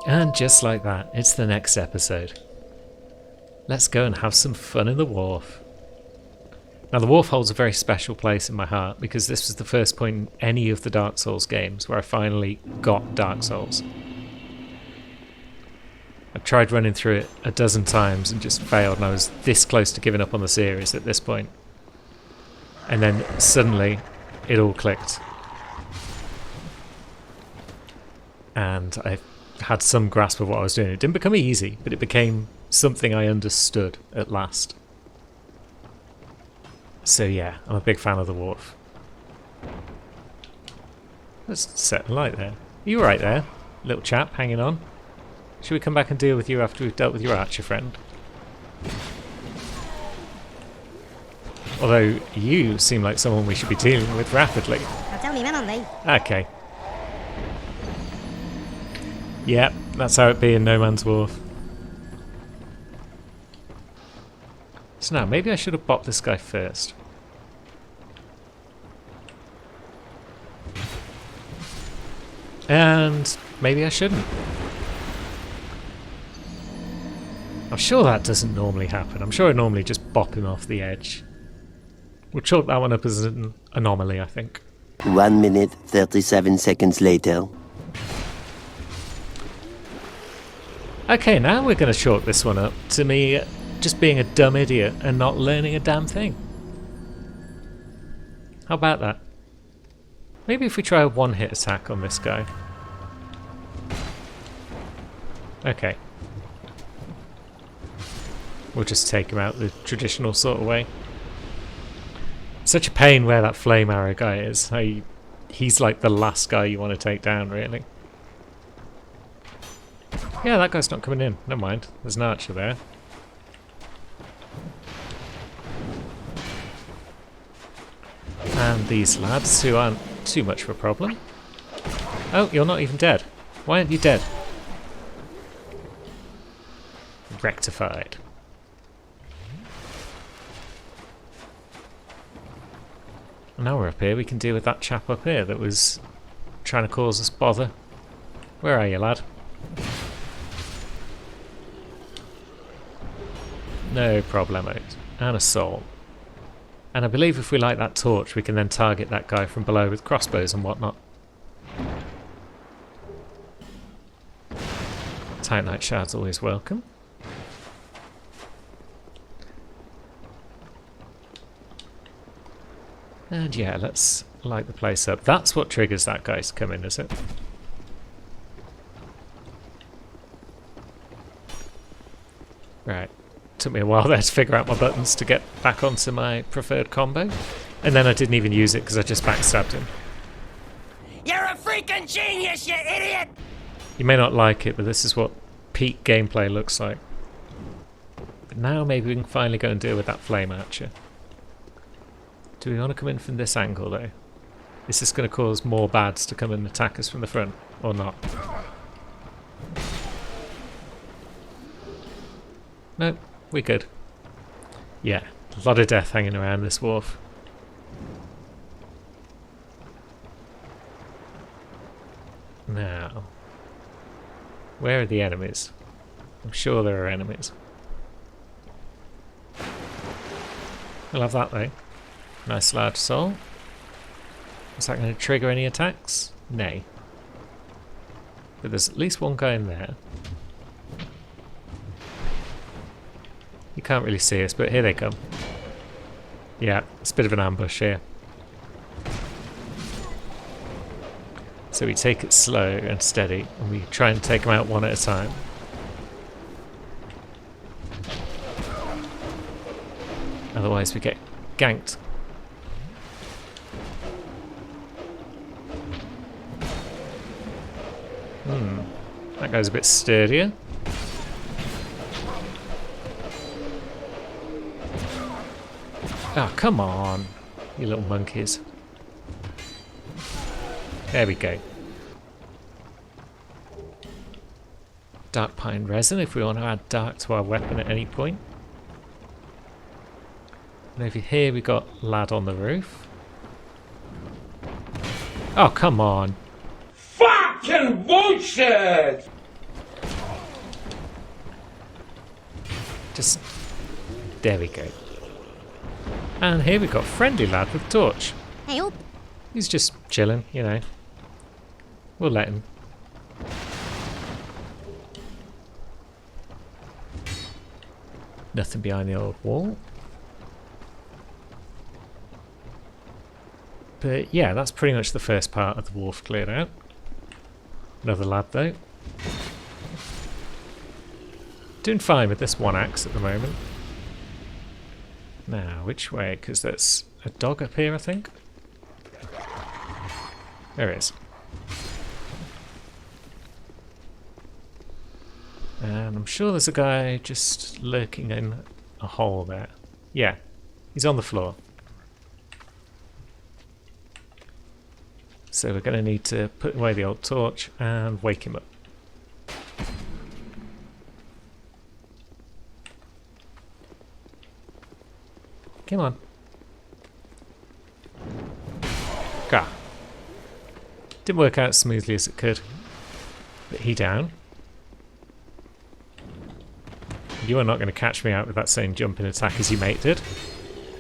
And just like that, it's the next episode. Let's go and have some fun in the wharf. Now the wharf holds a very special place in my heart because this was the first point in any of the Dark Souls games where I finally got Dark Souls. I've tried running through it a dozen times and just failed, and I was this close to giving up on the series at this point. And then suddenly it all clicked. And I had some grasp of what I was doing. It didn't become easy, but it became something I understood at last. So yeah, I'm a big fan of the wharf. Let's set a light there. Are you right there, little chap hanging on? Should we come back and deal with you after we've dealt with your archer friend? Although you seem like someone we should be dealing with rapidly. Okay. Yep, that's how it be in No Man's Wharf. So now, maybe I should have bopped this guy first. And maybe I shouldn't. I'm sure that doesn't normally happen. I'm sure I normally just bop him off the edge. We'll chalk that one up as an anomaly, I think. 1 minute, 37 seconds later. Okay, now we're going to chalk this one up to me just being a dumb idiot and not learning a damn thing. How about that? Maybe if we try a one-hit attack on this guy. Okay. We'll just take him out the traditional sort of way. Such a pain where that flame arrow guy is. He's like the last guy you want to take down, really. Yeah, that guy's not coming in. Never mind. There's an archer there. And these lads, who aren't too much of a problem. Oh, you're not even dead. Why aren't you dead? Rectified. Now we're up here, we can deal with that chap up here that was trying to cause us bother. Where are you, lad? No problemos. And a soul. And I believe if we light that torch, we can then target that guy from below with crossbows and whatnot. Titanite shards always welcome. And yeah, let's light the place up. That's what triggers that guy to come in, is it? Right. Took me a while there to figure out my buttons to get back onto my preferred combo. And then I didn't even use it because I just backstabbed him. You're a freaking genius, you idiot! You may not like it, but this is what peak gameplay looks like. But now maybe we can finally go and deal with that flame archer. Do we want to come in from this angle though? Is this going to cause more bads to come and attack us from the front, or not? Nope, we're good. Yeah, a lot of death hanging around this wharf. Now, where are the enemies? I'm sure there are enemies. We'll have that though. Nice large soul. Is that going to trigger any attacks? Nay. But there's at least one guy in there. You can't really see us, but here they come. Yeah, it's a bit of an ambush here. So we take it slow and steady, and we try and take them out one at a time. Otherwise we get ganked. That guy's a bit sturdier. Oh, come on, you little monkeys. There we go. Dark pine resin if we want to add dark to our weapon at any point. And over here we got lad on the roof. Oh, come on. Fucking bullshit! There we go. And here we've got friendly lad with torch. Hey, up. He's just chilling, you know. We'll let him. Nothing behind the old wall. But yeah, that's pretty much the first part of the wharf cleared out. Another lad though. Doing fine with this one axe at the moment. Now, which way? Because there's a dog up here, I think. There is. And I'm sure there's a guy just lurking in a hole there. Yeah, he's on the floor. So we're going to need to put away the old torch and wake him up. Come on. Gah. Didn't work out as smoothly as it could. But he down. You are not going to catch me out with that same jumping attack as your mate did.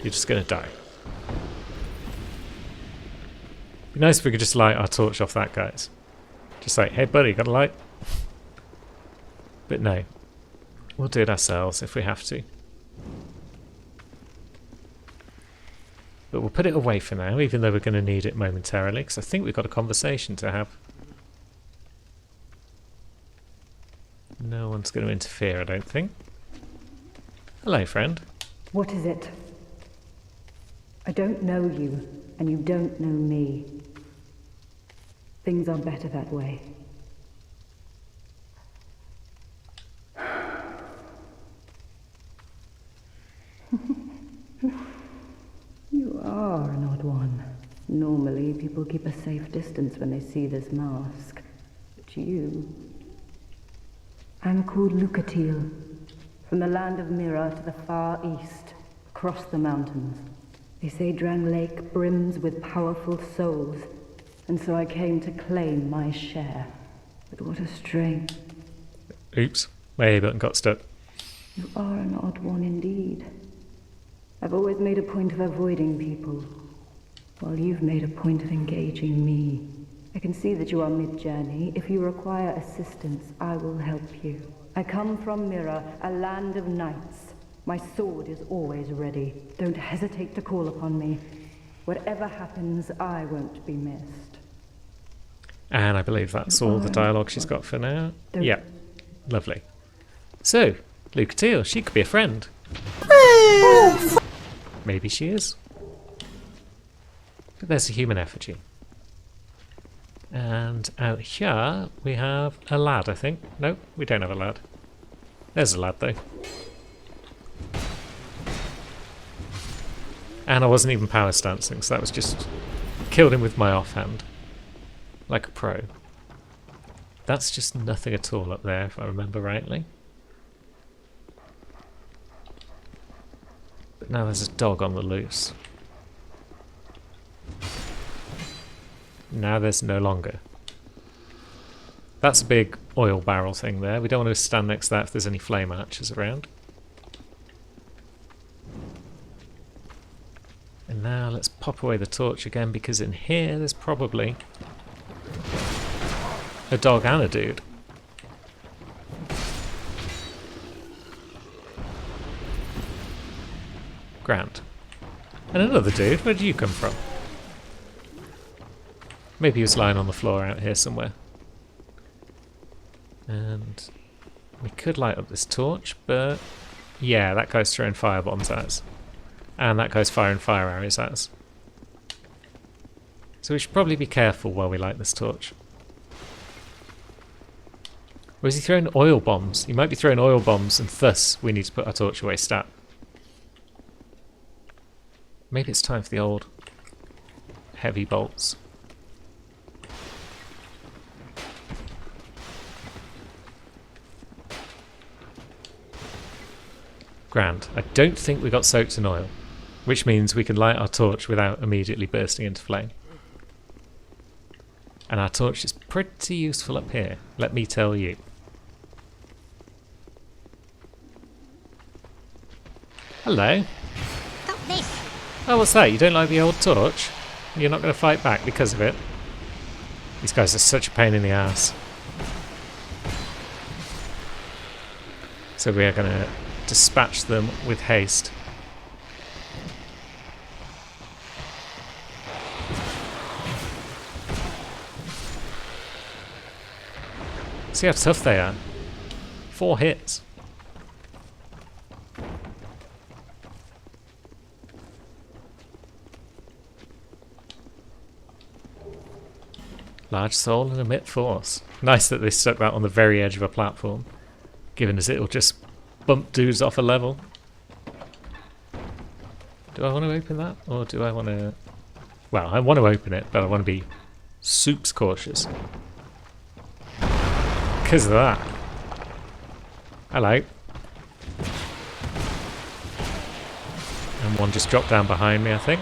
You're just going to die. Be nice if we could just light our torch off that, guys. Just like, hey buddy, got a light? But no. We'll do it ourselves if we have to. But we'll put it away for now, even though we're going to need it momentarily, because I think we've got a conversation to have. No one's going to interfere, I don't think. Hello, friend. What is it? I don't know you, and you don't know me. Things are better that way. You are an odd one. Normally, people keep a safe distance when they see this mask. But you... I'm called Lucatiel, from the land of Mira to the far east, across the mountains. They say Drang Lake brims with powerful souls, and so I came to claim my share. But what a strain. Oops, my A button got stuck. You are an odd one indeed. I've always made a point of avoiding people, while you've made a point of engaging me. I can see that you are mid-journey. If you require assistance, I will help you. I come from Mira, a land of knights. My sword is always ready. Don't hesitate to call upon me. Whatever happens, I won't be missed. And I believe that's all the dialogue she's got for now. Yeah, lovely. So, Lucatiel, she could be a friend. Maybe she is. But there's a human effigy. And out here we have a lad, I think. No, we don't have a lad. There's a lad though. And I wasn't even power stancing, so that was just... killed him with my offhand. Like a pro. That's just nothing at all up there, if I remember rightly. But now there's a dog on the loose. Now there's no longer. That's a big oil barrel thing there. We don't want to stand next to that if there's any flame archers around. And now let's pop away the torch again, because in here there's probably a dog and a dude. Grand. And another dude. Where did you come from? Maybe he was lying on the floor out here somewhere. And we could light up this torch, but yeah, that guy's throwing fire bombs at us. And that guy's firing fire arrows at us. So we should probably be careful while we light this torch. Or is he throwing oil bombs? He might be throwing oil bombs, and thus we need to put our torch away stat. Maybe it's time for the old heavy bolts. Grand. I don't think we got soaked in oil, which means we can light our torch without immediately bursting into flame. And our torch is pretty useful up here, let me tell you. Hello. Stop this! Oh, what's that? You don't like the old torch? You're not going to fight back because of it? These guys are such a pain in the ass. So we are going to dispatch them with haste. See how tough they are. 4 hits. Large soul and emit force. Nice that they stuck that on the very edge of a platform, given as it'll just bump dudes off a level. Do I want to open that, or do I want to... Well, I want to open it, but I want to be soups cautious. Because of that. Hello. And one just dropped down behind me, I think.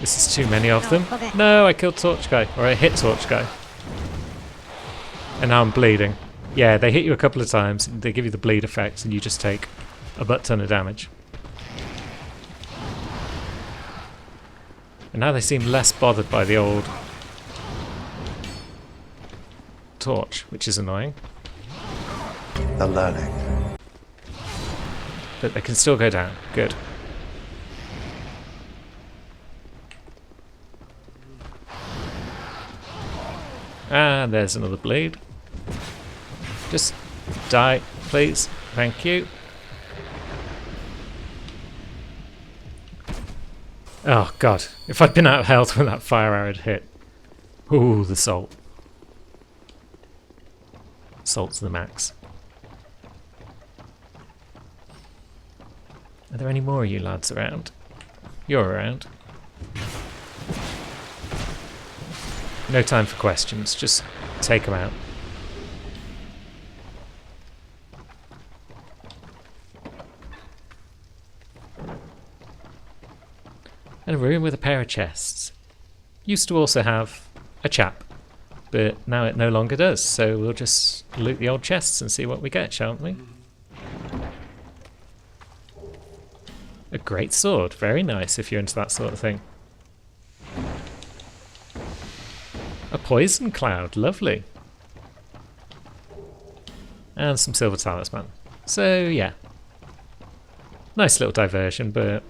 This is too many of them. bugger. No, I killed Torch Guy. Or I hit Torch Guy. And now I'm bleeding. Yeah, they hit you a couple of times. They give you the bleed effect and you just take a butt ton of damage. And now they seem less bothered by the old torch, which is annoying. They're learning. But they can still go down. Good. And there's another bleed. Just die, please. Thank you. Oh god, if I'd been out of health when that fire arrow had hit. Ooh, the salt. Salt to the max. Are there any more of you lads around? You're around. No time for questions, just take them out. And a room with a pair of chests. Used to also have a chap, but now it no longer does, so we'll just loot the old chests and see what we get, shan't we? A great sword, very nice if you're into that sort of thing. A poison cloud, lovely. And some silver talisman. So yeah, nice little diversion, but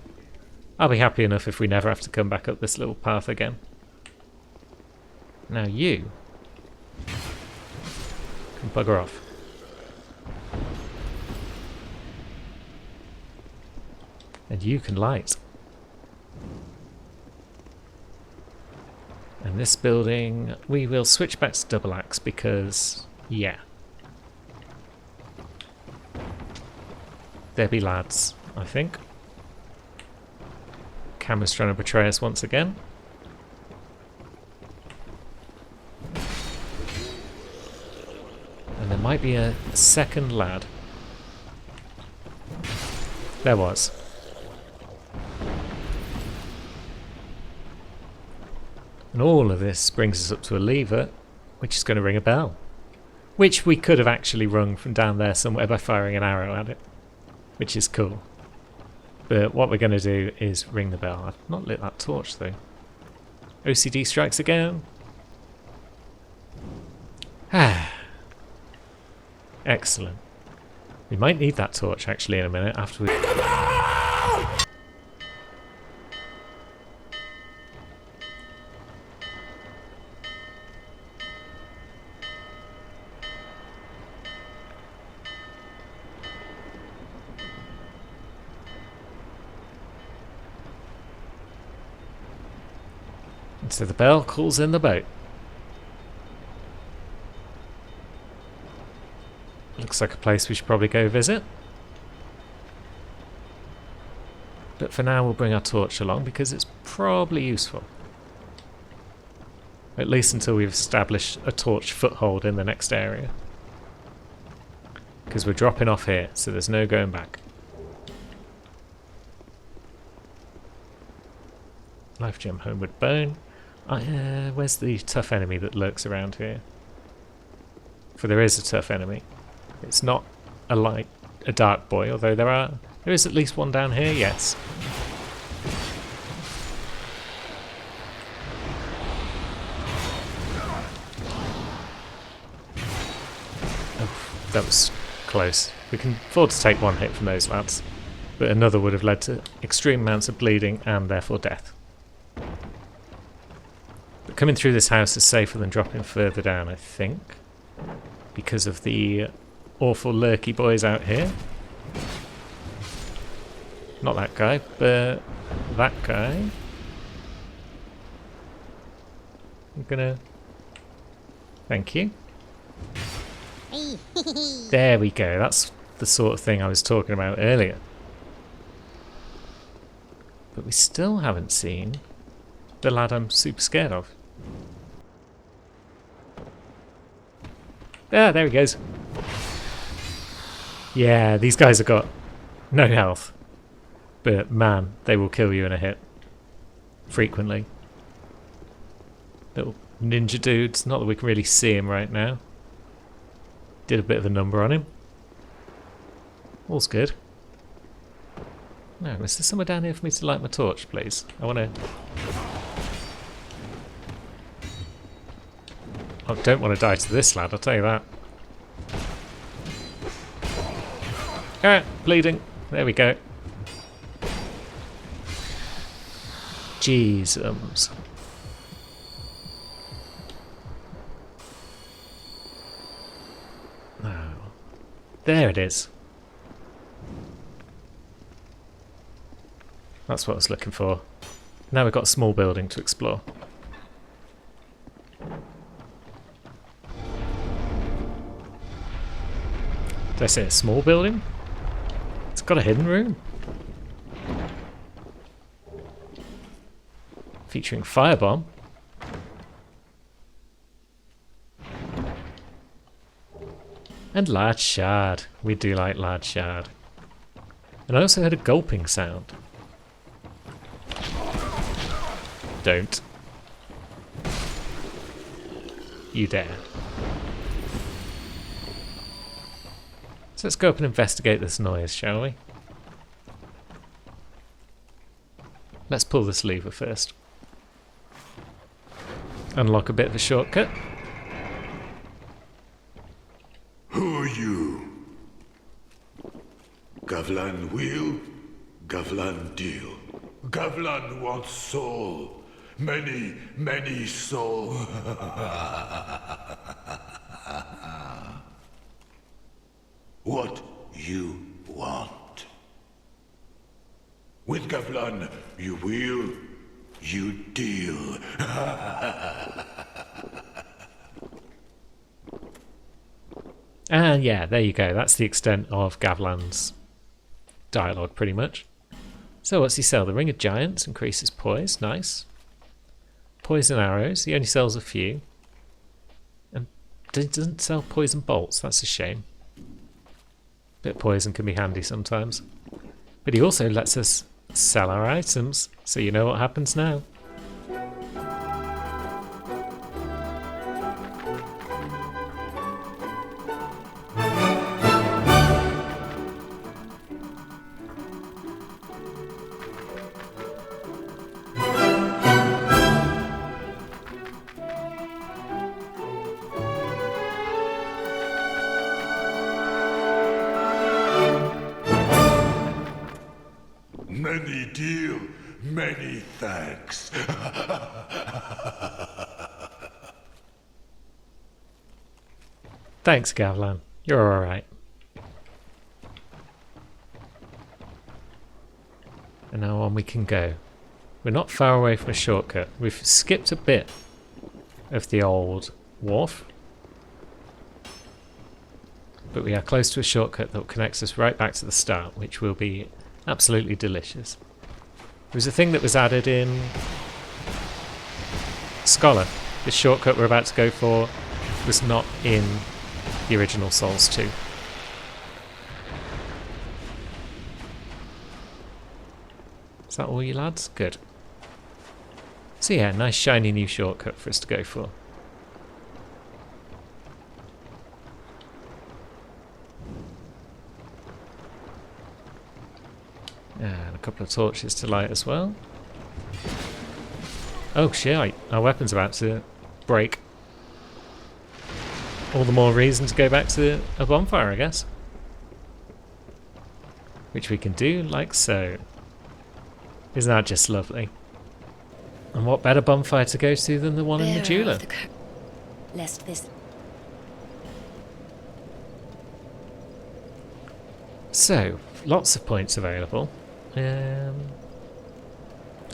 I'll be happy enough if we never have to come back up this little path again. Now you can bugger off. And you can light. And this building, we will switch back to double axe because, yeah. There be lads, I think. Camera's trying to betray us once again. And there might be a second lad. There was. And all of this brings us up to a lever, which is going to ring a bell. Which we could have actually rung from down there somewhere by firing an arrow at it. Which is cool. But what we're going to do is ring the bell. I've not lit that torch though. OCD strikes again. Excellent. We might need that torch actually in a minute after we... So the bell calls in the boat. Looks like a place we should probably go visit. But for now we'll bring our torch along because it's probably useful. At least until we've established a torch foothold in the next area. Because we're dropping off here, so there's no going back. Life gem, homeward bone. Where's the tough enemy that lurks around here? For there is a tough enemy. It's not a dark boy, although there are There is at least one down here, yes. Oh, that was close. We can afford to take one hit from those lads, but another would have led to extreme amounts of bleeding and therefore death. But coming through this house is safer than dropping further down, I think, because of the awful lurky boys out here. Not that guy, but that guy. I'm gonna... Thank you. There we go, that's the sort of thing I was talking about earlier. But we still haven't seen the lad I'm super scared of. Ah, there he goes. Yeah, these guys have got no health. But man, they will kill you in a hit. Frequently. Little ninja dudes. Not that we can really see him right now. Did a bit of a number on him. All's good. No, is there somewhere down here for me to light my torch, please? I want to... I don't want to die to this lad, I'll tell you that. Ah, bleeding. There we go. Jeezums. No. There it is. That's what I was looking for. Now we've got a small building to explore. Did I say a small building? It's got a hidden room. Featuring firebomb. And large shard. We do like large shard. And I also heard a gulping sound. Don't. You dare. So let's go up and investigate this noise, shall we? Let's pull this lever first. Unlock a bit of a shortcut. Who are you? Gavlan will, Gavlan deal. Gavlan wants soul. Many, many soul. What you want. With Gavlan, you will, you deal. And yeah, there you go. That's the extent of Gavlan's dialogue, pretty much. So what's he sell? The Ring of Giants increases poise. Nice. Poison arrows. He only sells a few. And he doesn't sell poison bolts. That's a shame. Bit of poison can be handy sometimes. But he also lets us sell our items. So you know what happens now. Many deal, many thanks. Thanks, Gavlan. You're alright. And now on we can go. We're not far away from a shortcut. We've skipped a bit of the old wharf. But we are close to a shortcut that connects us right back to the start, which will be absolutely delicious. There was a thing that was added in Scholar. This shortcut we're about to go for was not in the original Souls 2. Is that all you lads? Good. So yeah, nice shiny new shortcut for us to go for. couple of torches to light as well. Oh shit, our weapon's about to break. All the more reason to go back to a bonfire, I guess. Which we can do like so. Isn't that just lovely? And what better bonfire to go to than the one in Medulla? Lest this. So, lots of points available. I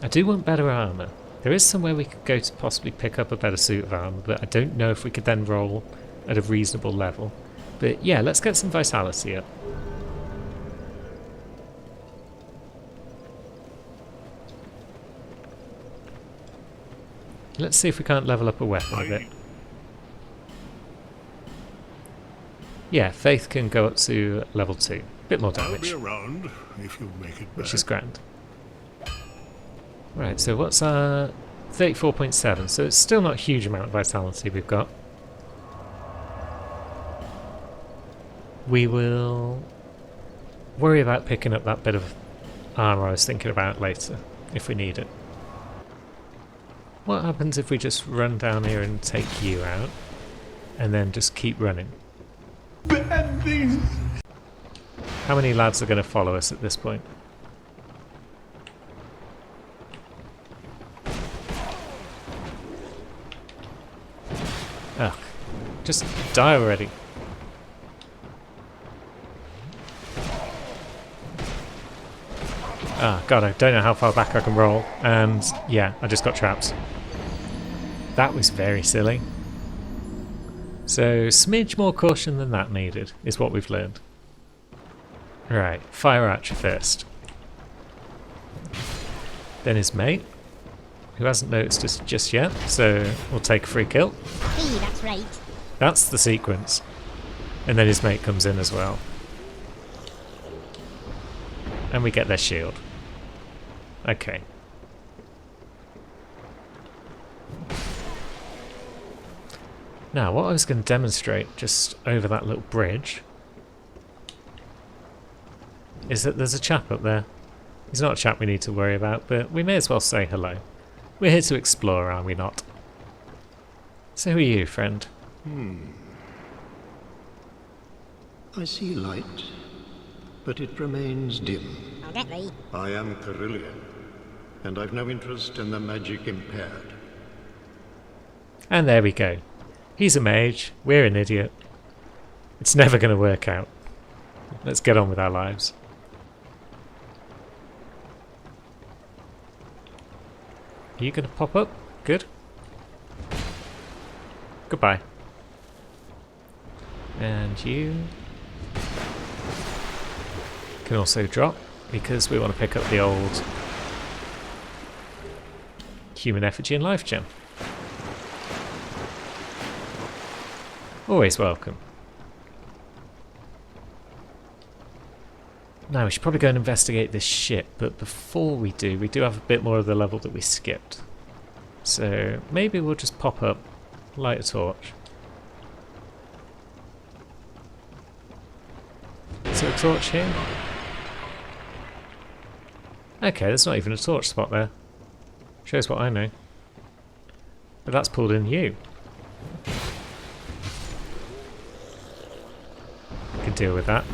do want better armour. There is somewhere we could go to possibly pick up a better suit of armour, but I don't know if we could then roll at a reasonable level. But yeah, let's get some vitality up. Let's see if we can't level up a weapon a bit. Yeah, Faith can go up to level 2. Bit more I'll be damage, around if you make it which back. is grand. Right, so what's our 34.7? So it's still not a huge amount of vitality we've got. We will worry about picking up that bit of armour I was thinking about later, if we need it. What happens if we just run down here and take you out, and then just keep running? How many lads are going to follow us at this point? Ugh, just die already. Ah, God, I don't know how far back I can roll, and yeah, I just got trapped. That was very silly. So, smidge more caution than that needed, is what we've learned. Right, fire archer first. Then his mate, who hasn't noticed us just yet, so we'll take a free kill. Hey, that's right. That's the sequence. And then his mate comes in as well. And we get their shield. Okay. Now, what I was going to demonstrate just over that little bridge is that there's a chap up there. He's not a chap we need to worry about, but we may as well say hello. We're here to explore, are we not? So who are you, friend? I see light, but it remains dim. I'll get thee. I am Carillion, and I've no interest in the magic impaired. And there we go. He's a mage, we're an idiot. It's never going to work out. Let's get on with our lives. Are you going to pop up? Good. Goodbye. And you can also drop, because we want to pick up the old human effigy and life gem. Always welcome. Now we should probably go and investigate this ship, but before we do have a bit more of the level that we skipped. So maybe we'll just pop up, light a torch. Is there a torch here? Okay, there's not even a torch spot there. Shows what I know. But that's pulled in you. I can deal with that.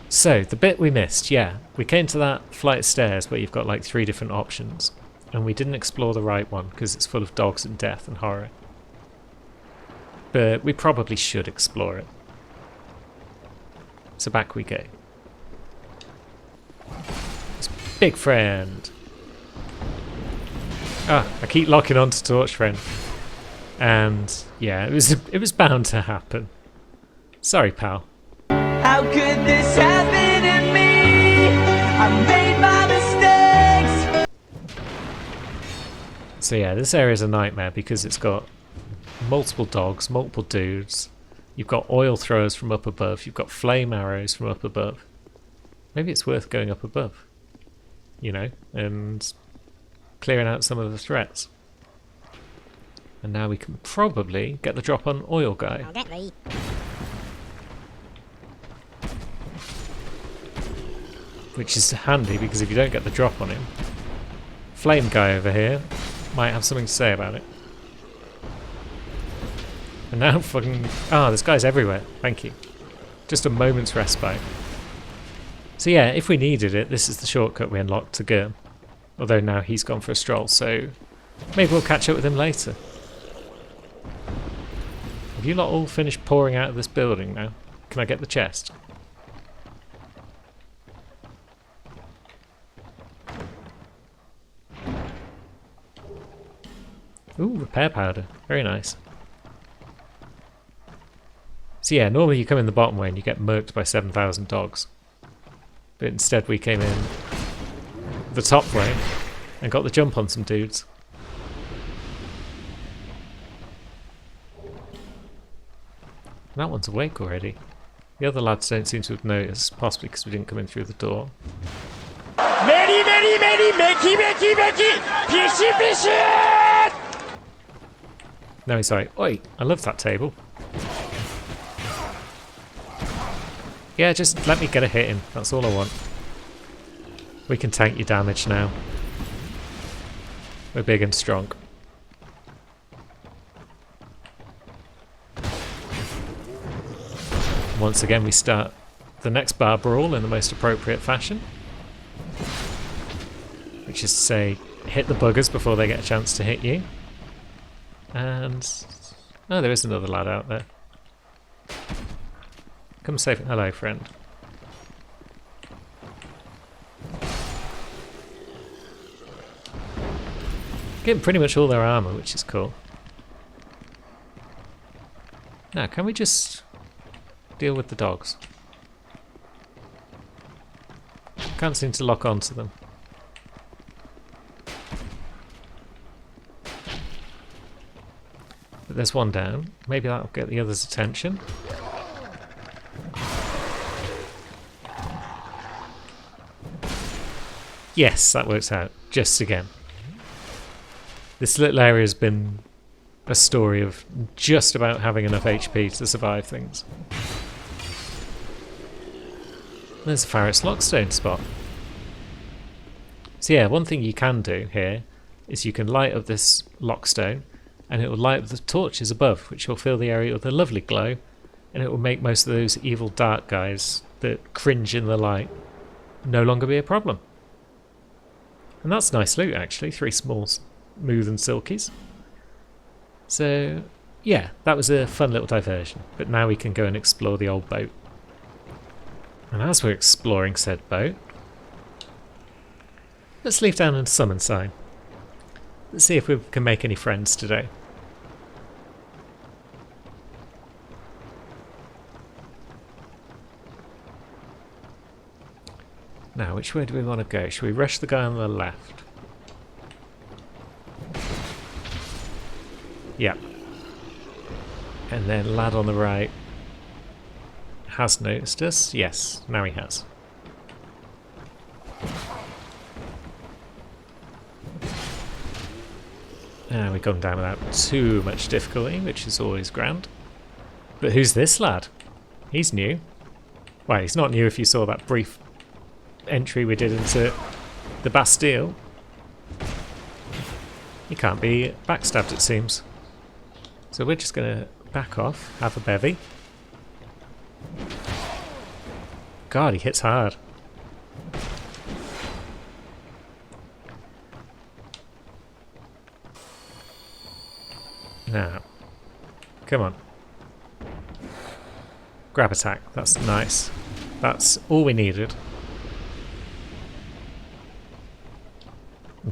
So, the bit we missed, yeah. We came to that flight of stairs where you've got like 3 different options. And we didn't explore the right one because it's full of dogs and death and horror. But we probably should explore it. So back we go. It's big friend. Ah, I keep locking onto torch friend. And yeah, it was bound to happen. Sorry, pal. How could this happen to me? I made my mistakes. So yeah, this area is a nightmare because it's got multiple dogs, multiple dudes. You've got oil throwers from up above. You've got flame arrows from up above. Maybe it's worth going up above, you know, and clearing out some of the threats. And now we can probably get the drop on oil guy. I'll get thee. which is handy because if you don't get the drop on him, Flame Guy over here might have something to say about it. And now fucking... this guy's everywhere. Thank you. Just a moment's respite. So yeah, if we needed it, this is the shortcut we unlocked to Gurm. Although now he's gone for a stroll, so maybe we'll catch up with him later. Have you lot all finished pouring out of this building now? Can I get the chest? Ooh, repair powder. Very nice. So yeah, normally you come in the bottom way and you get murked by 7,000 dogs. But instead we came in the top way and got the jump on some dudes. That one's awake already. The other lads don't seem to have noticed, possibly because we didn't come in through the door. Many, many, many, Mickey, Mickey, Mickey, Pishy, Pishy! No, he's like, oi, I love that table. Yeah, just let me get a hit in, that's all I want. We can tank your damage now. We're big and strong. Once again we start the next bar brawl in the most appropriate fashion. Which is to say, hit the buggers before they get a chance to hit you. And... oh, there is another lad out there. Come say hello, friend. Getting pretty much all their armour, which is cool. Now, can we just deal with the dogs? Can't seem to lock onto them. But there's one down. Maybe that'll get the others' attention. Yes, that works out. Just again. This little area has been a story of just about having enough HP to survive things. There's a Faris Lockstone spot. So yeah, one thing you can do here is you can light up this Lockstone and it will light up the torches above, which will fill the area with a lovely glow, and it will make most of those evil dark guys that cringe in the light no longer be a problem. And that's nice loot actually, 3 small smooth and silkies. So yeah, that was a fun little diversion, but now we can go and explore the old boat. And as we're exploring said boat, let's leave down a summon sign. Let's see if we can make any friends today. Now, which way do we want to go? Should we rush the guy on the left? Yep. And then lad on the right has noticed us. Yes, now he has. And we've gone down without too much difficulty, which is always grand. But who's this lad? He's new. Well, he's not new if you saw that brief entry we did into the Bastille. He can't be backstabbed, it seems. So we're just going to back off, have a bevy. God, he hits hard. Now, come on. Grab attack, that's nice. That's all we needed.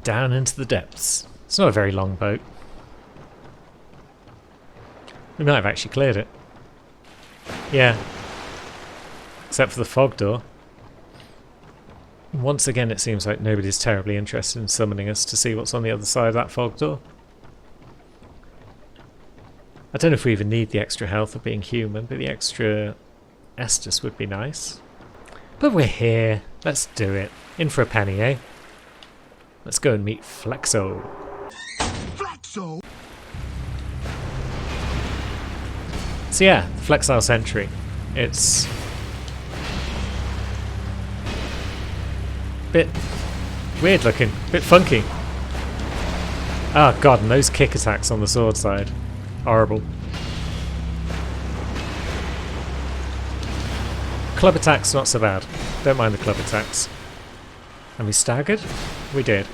Down into the depths. It's not a very long boat. We might have actually cleared it. Yeah. Except for the fog door. Once again it seems like nobody's terribly interested in summoning us to see what's on the other side of that fog door. I don't know if we even need the extra health of being human, but the extra Estus would be nice. But we're here. Let's do it. In for a penny, eh? Let's go and meet Flexo. Flexo! So yeah, the Flexile Sentry. It's Bit weird looking, bit funky. Oh god, and those kick attacks on the sword side. Horrible. Club attacks not so bad. Don't mind the club attacks. And we staggered? We did.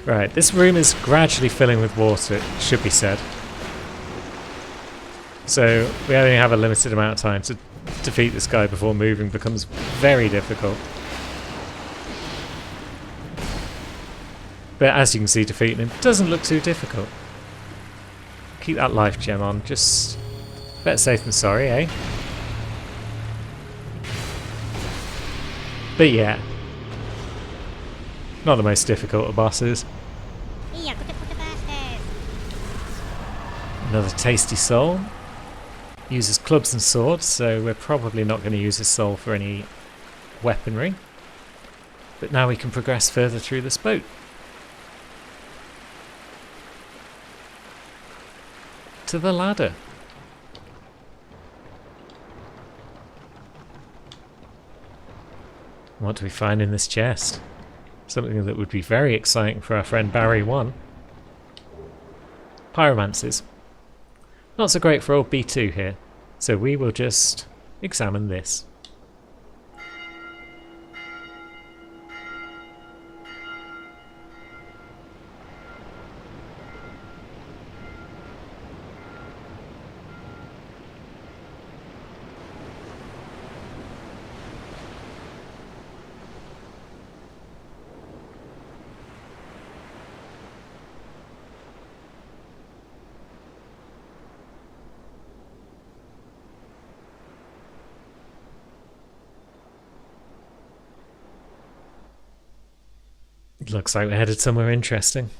Right, this room is gradually filling with water, it should be said. So we only have a limited amount of time to defeat this guy before moving becomes very difficult. But as you can see, defeating him doesn't look too difficult. Keep that life gem on, just better safe than sorry, eh? But yeah, not the most difficult of bosses. Another tasty soul. Uses clubs and swords, so we're probably not going to use his soul for any weaponry. But now we can progress further through this boat. To the ladder. What do we find in this chest? Something that would be very exciting for our friend Barry 1. Pyromancies. Not so great for old B2 here, so we will just examine this. Looks like we're headed somewhere interesting.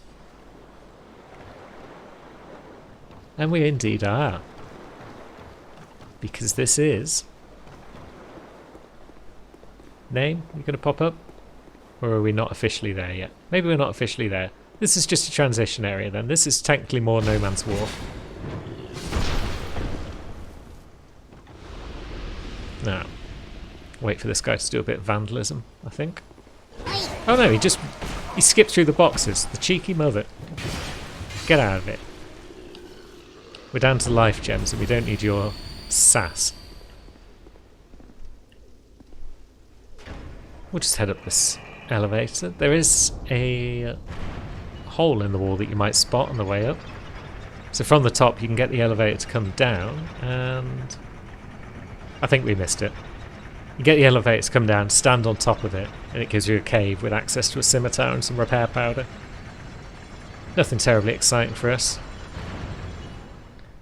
And we indeed are. Because this is... Name? You going to pop up? Or are we not officially there yet? Maybe we're not officially there. This is just a transition area then. This is technically more No Man's Wharf. Now, wait for this guy to do a bit of vandalism, I think. Oh no, he skipped through the boxes. The cheeky mother. Get out of it. We're down to life gems and we don't need your sass. We'll just head up this elevator. There is a hole in the wall that you might spot on the way up. So from the top you can get the elevator to come down, and I think we missed it. You get the elevator to come down, stand on top of it, and it gives you a cave with access to a scimitar and some repair powder. Nothing terribly exciting for us.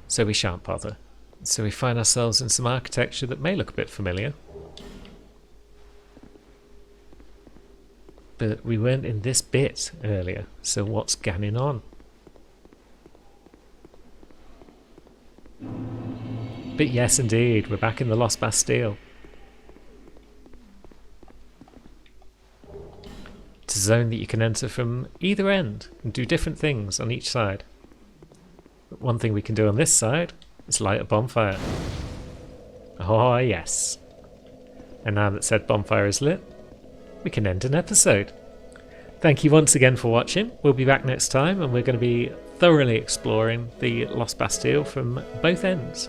So we shan't bother. So we find ourselves in some architecture that may look a bit familiar. But we weren't in this bit earlier, so what's going on? But yes indeed, we're back in the Lost Bastille. It's a zone that you can enter from either end and do different things on each side. But one thing we can do on this side is light a bonfire. Oh yes. And now that said bonfire is lit, we can end an episode. Thank you once again for watching. We'll be back next time and we're going to be thoroughly exploring the Lost Bastille from both ends.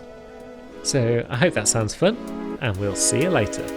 So I hope that sounds fun, and we'll see you later.